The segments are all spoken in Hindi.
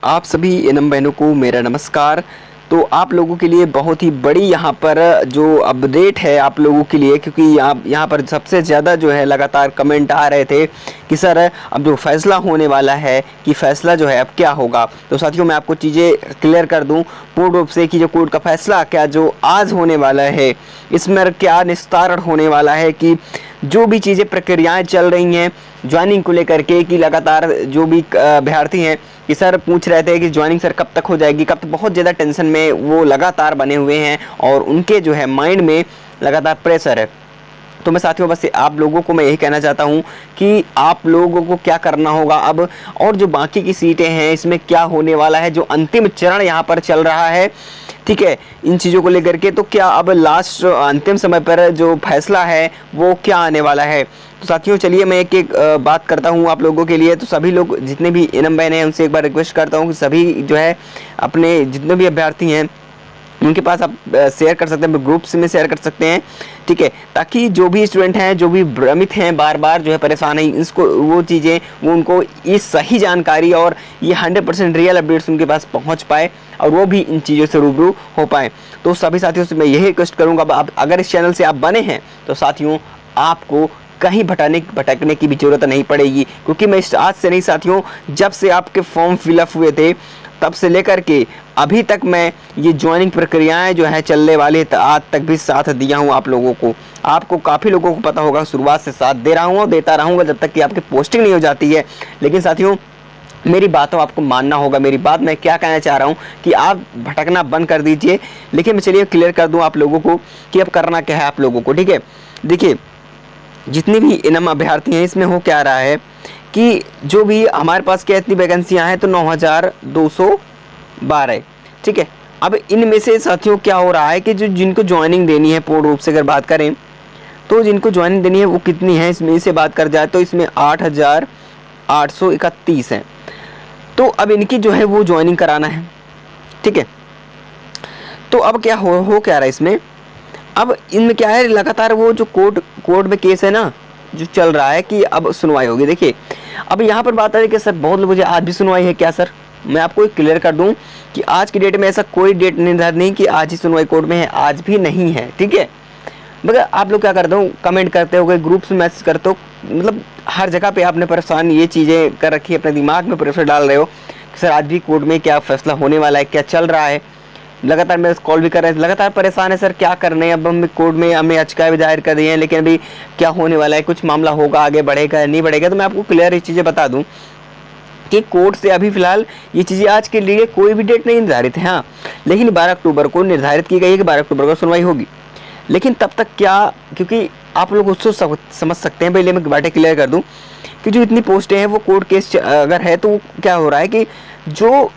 आप सभी एनम बहनों को मेरा नमस्कार। तो आप लोगों के लिए बहुत ही बड़ी यहाँ पर जो अपडेट है आप लोगों के लिए, क्योंकि यहाँ पर सबसे ज़्यादा जो है लगातार कमेंट आ रहे थे कि सर अब जो फैसला होने वाला है कि फ़ैसला जो है अब क्या होगा। तो साथियों मैं आपको चीज़ें क्लियर कर दूँ पूर्ण रूप से कि जो कोर्ट का फैसला क्या जो आज होने वाला है इसमें क्या निस्तारण होने वाला है, कि जो भी चीज़ें प्रक्रियाएं चल रही हैं ज्वाइनिंग को लेकर के, कि लगातार जो भी अभ्यर्थी हैं कि सर पूछ रहे थे कि ज्वाइनिंग सर कब तक हो जाएगी, कब तक, बहुत ज़्यादा टेंशन में वो लगातार बने हुए हैं और उनके जो है माइंड में लगातार प्रेशर है। तो मैं साथियों बस आप लोगों को मैं यही कहना चाहता हूं कि आप लोगों को क्या करना होगा अब, और जो बाकी की सीटें हैं इसमें क्या होने वाला है, जो अंतिम चरण यहां पर चल रहा है, ठीक है, इन चीज़ों को लेकर के, तो क्या अब लास्ट अंतिम समय पर जो फैसला है वो क्या आने वाला है। तो साथियों चलिए मैं एक एक बात करता हूँ आप लोगों के लिए। तो सभी लोग जितने भी एनम बहन हैं उनसे एक बार रिक्वेस्ट करता हूँ कि सभी जो है अपने जितने भी अभ्यर्थी हैं उनके पास आप शेयर कर सकते हैं, ग्रुप्स में शेयर कर सकते हैं, ठीक है, ताकि जो भी स्टूडेंट हैं जो भी भ्रमित हैं बार बार जो है परेशान है इसको वो चीज़ें वो उनको ये सही जानकारी और ये 100% रियल अपडेट्स उनके पास पहुंच पाए और वो भी इन चीज़ों से रूबरू हो पाए। तो सभी साथियों से मैं यही रिक्वेस्ट करूँगा, आप अगर इस चैनल से आप बने हैं तो साथियों आपको कहीं भटकने की भी जरूरत नहीं पड़ेगी, क्योंकि मैं आज से नहीं साथियों, जब से आपके फॉर्म फिलअप हुए थे तब से लेकर के अभी तक मैं ये ज्वाइनिंग प्रक्रियाएं जो है चलने वाली है आज तक भी साथ दिया हूँ आप लोगों को। आपको काफ़ी लोगों को पता होगा शुरुआत से साथ दे रहा हूँ और देता रहूँगा जब तक कि आपकी पोस्टिंग नहीं हो जाती है। लेकिन साथियों मेरी बातों आपको मानना होगा, मेरी बात मैं क्या कहना चाह रहा हूँ कि आप भटकना बंद कर दीजिए। लेकिन मैं चलिए क्लियर कर दूँ आप लोगों को कि अब करना क्या है आप लोगों को, ठीक है। देखिए जितनी भी एनम अभ्यर्थी हैं इसमें हो क्या रहा है कि जो भी हमारे पास क्या इतनी वैकेंसियाँ हैं तो 9212, ठीक है। अब इनमें से साथियों क्या हो रहा है कि जो जिनको ज्वाइनिंग देनी है पूर्ण रूप से अगर बात करें तो जिनको ज्वाइनिंग देनी है वो कितनी है, इसमें से बात कर जाए तो इसमें 8831 हैं। तो अब इनकी जो है वो ज्वाइनिंग कराना है, ठीक है। तो अब क्या हो क्या रहा है इसमें, अब इनमें क्या है लगातार वो जो कोर्ट में केस है ना जो चल रहा है कि अब सुनवाई होगी। देखिए अब यहाँ पर बात आ रही है कि सर बहुत लोग मुझे आज भी सुनवाई है क्या, सर मैं आपको क्लियर कर दूं कि आज की डेट में ऐसा कोई डेट निर्धारित नहीं कि आज ही सुनवाई कोर्ट में है, आज भी नहीं है, ठीक है। मगर आप लोग क्या करते हो, कमेंट करते हो, ग्रुप्स में मैसेज करते हो, मतलब हर जगह पे आपने परेशान ये चीज़ें कर रखी है, अपने दिमाग में प्रेशर डाल रहे हो कि सर आज भी कोर्ट में क्या फैसला होने वाला है, क्या चल रहा है। लगातार मेरे कॉल भी कर रहे हैं, लगातार परेशान है, सर क्या करने, अब हम कोर्ट में हमें याचिकाएं भी दायर कर दी हैं लेकिन अभी क्या होने वाला है, कुछ मामला होगा आगे बढ़ेगा या नहीं बढ़ेगा। तो मैं आपको क्लियर ये चीज़ें बता दूं कि कोर्ट से अभी फिलहाल ये चीज़ें आज के लिए कोई भी डेट नहीं निर्धारित है, हाँ, लेकिन 12 अक्टूबर को निर्धारित की गई है कि 12 अक्टूबर को सुनवाई होगी। लेकिन तब तक क्या, क्योंकि आप लोग उसको समझ सकते हैं, पहले मैं बातें क्लियर कर दूं कि जो इतनी पोस्टें हैं वो कोर्ट केस अगर है तो क्या हो रहा है कि जो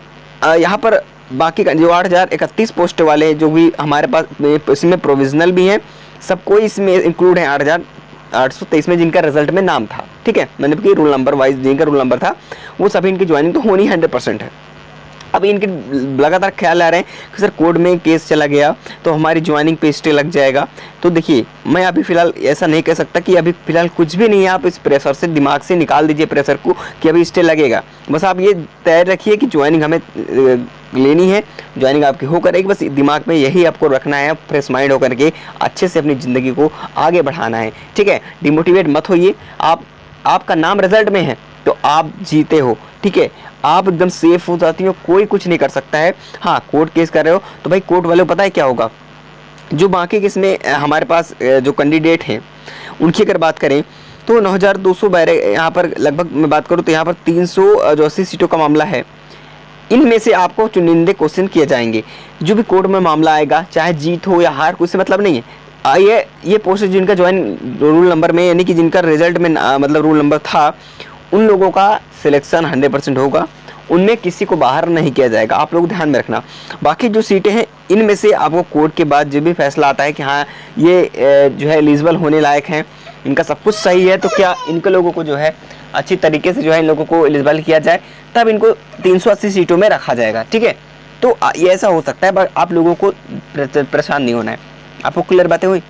यहाँ पर बाकी का जो 8031 पोस्ट वाले जो भी हमारे पास इसमें प्रोविजनल भी हैं, सबको इसमें इंक्लूड है 8823 में जिनका रिजल्ट में नाम था, ठीक है, मैंने कि रूल नंबर वाइज जिनका रूल नंबर था वो सभी इनकी ज्वाइनिंग तो होनी 100% है। अब इनके लगातार ख्याल आ रहे हैं कि सर कोर्ट में केस चला गया तो हमारी ज्वाइनिंग पे स्टे लग जाएगा। तो देखिए मैं अभी फ़िलहाल ऐसा नहीं कह सकता कि अभी फ़िलहाल कुछ भी नहीं है, आप इस प्रेशर से दिमाग से निकाल दीजिए प्रेशर को कि अभी स्टे लगेगा। बस आप ये तय रखिए कि ज्वाइनिंग हमें लेनी है, ज्वाइनिंग आपकी हो करेगी, बस दिमाग में यही आपको रखना है, फ्रेश माइंड होकर के अच्छे से अपनी ज़िंदगी को आगे बढ़ाना है, ठीक है। डिमोटिवेट मत होइए, आपका नाम रिजल्ट में है तो आप जीते हो, ठीक है, आप एकदम सेफ हो जाती हो, कोई कुछ नहीं कर सकता है। हाँ कोर्ट केस कर रहे हो तो भाई कोर्ट वाले को पता है क्या होगा, जो बाकी किस में हमारे पास जो कैंडिडेट हैं उनकी अगर बात करें तो 9212 यहाँ पर लगभग मैं बात करूँ तो यहाँ पर 380 सीटों का मामला है। इनमें से आपको चुनिंदे क्वेश्चन किए जाएंगे, जो भी कोर्ट में मामला आएगा चाहे जीत हो या हार कोई से मतलब नहीं है। ये पोस्ट जिनका ज्वाइन रूल नंबर में यानी कि जिनका रिजल्ट में मतलब रूल नंबर था उन लोगों का सिलेक्शन 100% होगा, उनमें किसी को बाहर नहीं किया जाएगा, आप लोग ध्यान में रखना। बाकी जो सीटें हैं इनमें से आपको कोर्ट के बाद जो भी फैसला आता है कि हाँ ये जो है एलिजिबल होने लायक हैं, इनका सब कुछ सही है, तो क्या इनके लोगों को जो है अच्छी तरीके से जो है इन लोगों को एलिजिबल किया जाए, तब इनको 380 सीटों में रखा जाएगा, ठीक है। तो ये ऐसा हो सकता है, बट आप लोगों को परेशान नहीं होना है। आपको क्लियर बातें हुई,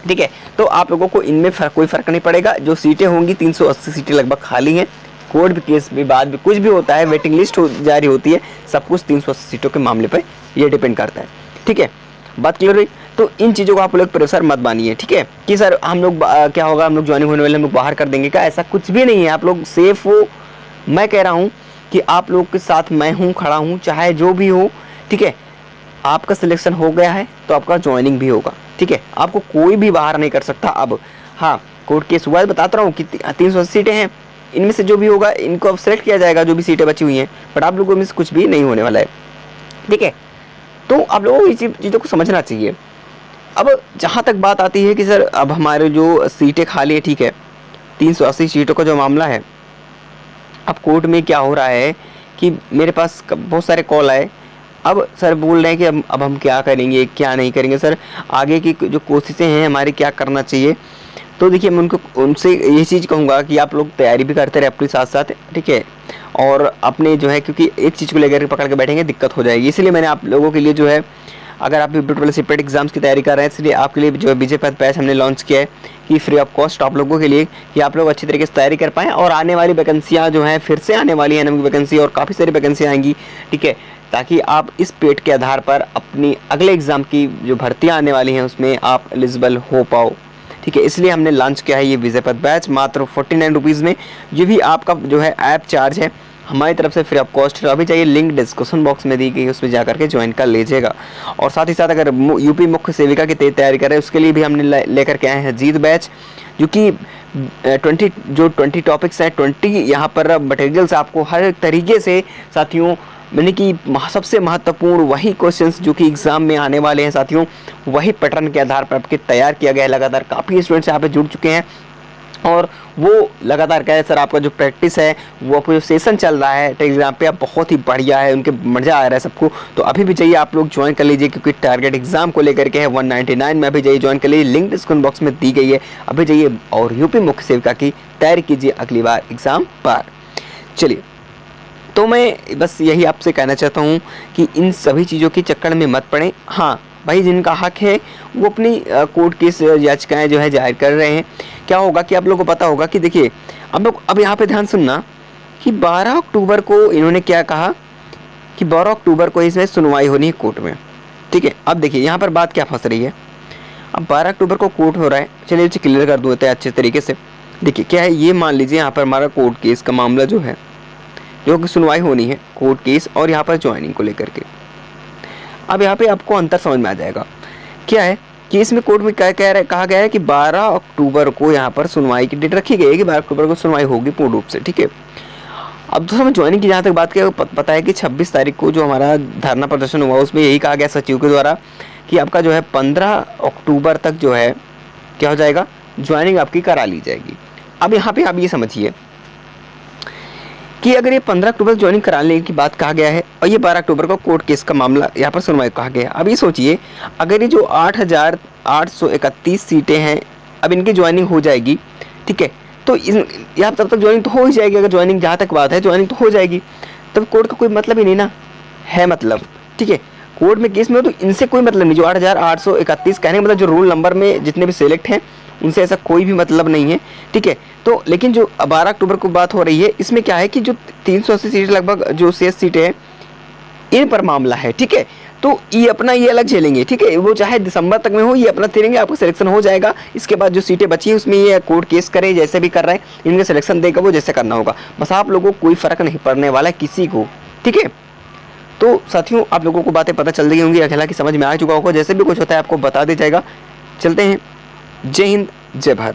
ठीक है। तो आप लोगों को इनमें कोई फ़र्क नहीं पड़ेगा, जो सीटें होंगी 380 सीटें लगभग खाली हैं, कोर्ट भी केस भी बाद भी कुछ भी होता है, वेटिंग लिस्ट जारी होती है, सब कुछ 380 सीटों के मामले पर ये डिपेंड करता है। ठीक है, बात क्लियर हुई। तो इन चीज़ों को आप लोग प्रेशर मत बानिए, ठीक है, कि सर हम लोग क्या होगा, हम लोग ज्वाइनिंग होने वाले हम लोग बाहर कर देंगे क्या, ऐसा कुछ भी नहीं है। आप लोग सेफ हो, मैं कह रहा हूँ कि आप लोग के साथ मैं हूँ, खड़ा हूँ, चाहे जो भी हो। ठीक है, आपका सिलेक्शन हो गया है तो आपका ज्वाइनिंग भी होगा। ठीक है, आपको कोई भी बाहर नहीं कर सकता। अब हाँ, कोर्ट केस हुआ है, बताता रहा हूँ कि 380 सीटें हैं, इनमें से जो भी होगा इनको अब सेलेक्ट किया जाएगा, जो भी सीटें बची हुई हैं, बट आप लोगों में से कुछ भी नहीं होने वाला है। ठीक है, तो आप लोगों को इस चीज़ों को समझना चाहिए। अब जहाँ तक बात आती है कि सर अब हमारे जो सीटें खाली है, ठीक है, 380 सीटों का जो मामला है, अब कोर्ट में क्या हो रहा है कि मेरे पास बहुत सारे कॉल आए। अब सर बोल रहे हैं कि अब हम क्या करेंगे, क्या नहीं करेंगे, सर आगे की जो कोशिशें हैं हमारी, क्या करना चाहिए। तो देखिए, मैं उनसे ये चीज़ कहूँगा कि आप लोग तैयारी भी करते रहे अपने साथ साथ, ठीक है, और अपने जो है, क्योंकि एक चीज़ को लेकर पकड़ के बैठेंगे दिक्कत हो जाएगी। इसलिए मैंने आप लोगों के लिए जो है, अगर आप वाले सेपरेट एग्जाम्स की तैयारी कर रहे हैं, इसलिए आपके लिए जो है विजय पथ बैच हमने लॉन्च किया है कि फ्री ऑफ कॉस्ट आप लोगों के लिए, कि आप लोग अच्छी तरीके से तैयारी कर पाएँ और आने वाली वैकेंसियाँ जो हैं फिर से आने वाली हैं, नई वैकेंसी और काफ़ी सारी वैकेंसियाँ आएंगी। ठीक है, ताकि आप इस पेट के आधार पर अपनी अगले एग्ज़ाम की जो भर्तियाँ आने वाली हैं उसमें आप एलिजिबल हो पाओ। ठीक है, इसलिए हमने लॉन्च किया है ये विजय पथ बैच मात्र 49 रुपीज़ में। ये भी आपका जो है ऐप चार्ज है, हमारी तरफ से फ्री ऑफ कॉस्ट। अभी चाहिए, लिंक डिस्क्रिप्शन बॉक्स में दी गई है, उसमें जाकर के ज्वाइन कर लीजिएगा। और साथ ही साथ अगर यूपी मुख्य सेविका की तैयारी कर रहे हैं, उसके लिए भी हमने लेकर के आए हैं जीत बैच, जो कि 20 टॉपिक्स हैं, 20 यहाँ पर मटेरियल्स आपको हर एक तरीके से साथियों, यानी कि सबसे महत्वपूर्ण वही क्वेश्चंस जो कि एग्ज़ाम में आने वाले हैं साथियों, वही पैटर्न के आधार पर आपके तैयार किया गया है। लगातार काफ़ी स्टूडेंट्स यहाँ पे जुड़ चुके हैं और वो लगातार कह रहे हैं सर आपका जो प्रैक्टिस है, वो आपको जो सेशन चल रहा है टेलीग्राम पे, आप बहुत ही बढ़िया है, उनके मज़ा आ रहा है सबको। तो अभी भी जाइए आप लोग ज्वाइन कर लीजिए, क्योंकि टारगेट एग्जाम को लेकर के है 199 में। अभी जाइए ज्वाइन कर लीजिए, लिंक डिस्क्रिप्शन बॉक्स में दी गई है। अभी जाइए और यूपी मुख्य सेविका की तैयारी कीजिए अगली बार एग्ज़ाम पर। चलिए, तो मैं बस यही आपसे कहना चाहता हूँ कि इन सभी चीज़ों के चक्कर में मत पड़ें। हाँ भाई, जिनका हक है वो अपनी कोर्ट केस याचिकाएं जो है जाहिर कर रहे हैं। क्या होगा कि आप लोगों को पता होगा कि देखिए, अब यहाँ पे ध्यान सुनना कि 12 अक्टूबर को इन्होंने क्या कहा कि 12 अक्टूबर को इसमें सुनवाई होनी है कोर्ट में। ठीक है, अब देखिए यहाँ पर बात क्या फंस रही है। अब 12 अक्टूबर को कोर्ट हो रहा है, चलिए इसे क्लियर कर दूँ अच्छे तरीके से। देखिए क्या है, ये मान लीजिए यहाँ पर हमारा कोर्ट केस का मामला जो है, जो कि सुनवाई होनी है कोर्ट केस और यहाँ पर ज्वाइनिंग को लेकर के। अब यहाँ पे आपको अंतर समझ में आ जाएगा। क्या है कि इसमें कोर्ट में क्या कहा गया है कि 12 अक्टूबर को यहाँ पर सुनवाई की डेट रखी गई है कि 12 अक्टूबर को सुनवाई होगी पूर्ण रूप से। ठीक है, अब तो हमें ज्वाइनिंग की जहाँ तक बात किया, पता है कि 26 तारीख को जो हमारा धरना प्रदर्शन हुआ उसमें यही कहा गया सचिव के द्वारा कि आपका जो है 15 अक्टूबर तक जो है क्या हो जाएगा, ज्वाइनिंग आपकी करा ली जाएगी। अब यहाँ पे आप ये समझिए कि अगर ये 15 अक्टूबर ज्वाइनिंग कराने की बात कहा गया है और ये 12 अक्टूबर को कोर्ट केस का मामला यहाँ पर सुनवाई कहा गया है। अब ये सोचिए, अगर ये जो 8,831 सीटें हैं, अब इनकी ज्वाइनिंग हो जाएगी, ठीक है, तो यहाँ तब तक ज्वाइनिंग तो हो ही जाएगी। अगर ज्वाइनिंग जहाँ तक बात है, ज्वाइनिंग तो हो जाएगी, तब कोर्ट का कोई मतलब ही नहीं ना है, मतलब। ठीक है, कोर्ट में केस में हो तो इनसे कोई मतलब नहीं। जो 8,831 कहने का मतलब जो रोल नंबर में जितने भी सिलेक्ट हैं उनसे ऐसा कोई भी मतलब नहीं है। ठीक है, तो लेकिन जो 12 अक्टूबर को बात हो रही है, इसमें क्या है कि जो 380 सीटें लगभग जो शेष सीटें हैं इन पर मामला है। ठीक है, तो ये अपना ये अलग झेलेंगे। ठीक है, वो चाहे दिसंबर तक में हो, ये अपना झेलेंगे, आपका सिलेक्शन हो जाएगा। इसके बाद जो सीटें बची है उसमें ये कोर्ट केस करे, जैसे भी कर रहे हैं, इनका सिलेक्शन देगा वो जैसे करना होगा। बस आप लोगों को कोई फ़र्क नहीं पड़ने वाला है किसी को। ठीक है, तो साथियों आप लोगों को बातें पता चल गई होंगी, अकेला की समझ में आ चुका होगा। जैसे भी कुछ होता है आपको बता दिया जाएगा। चलते हैं, जय हिंद, जय भारत।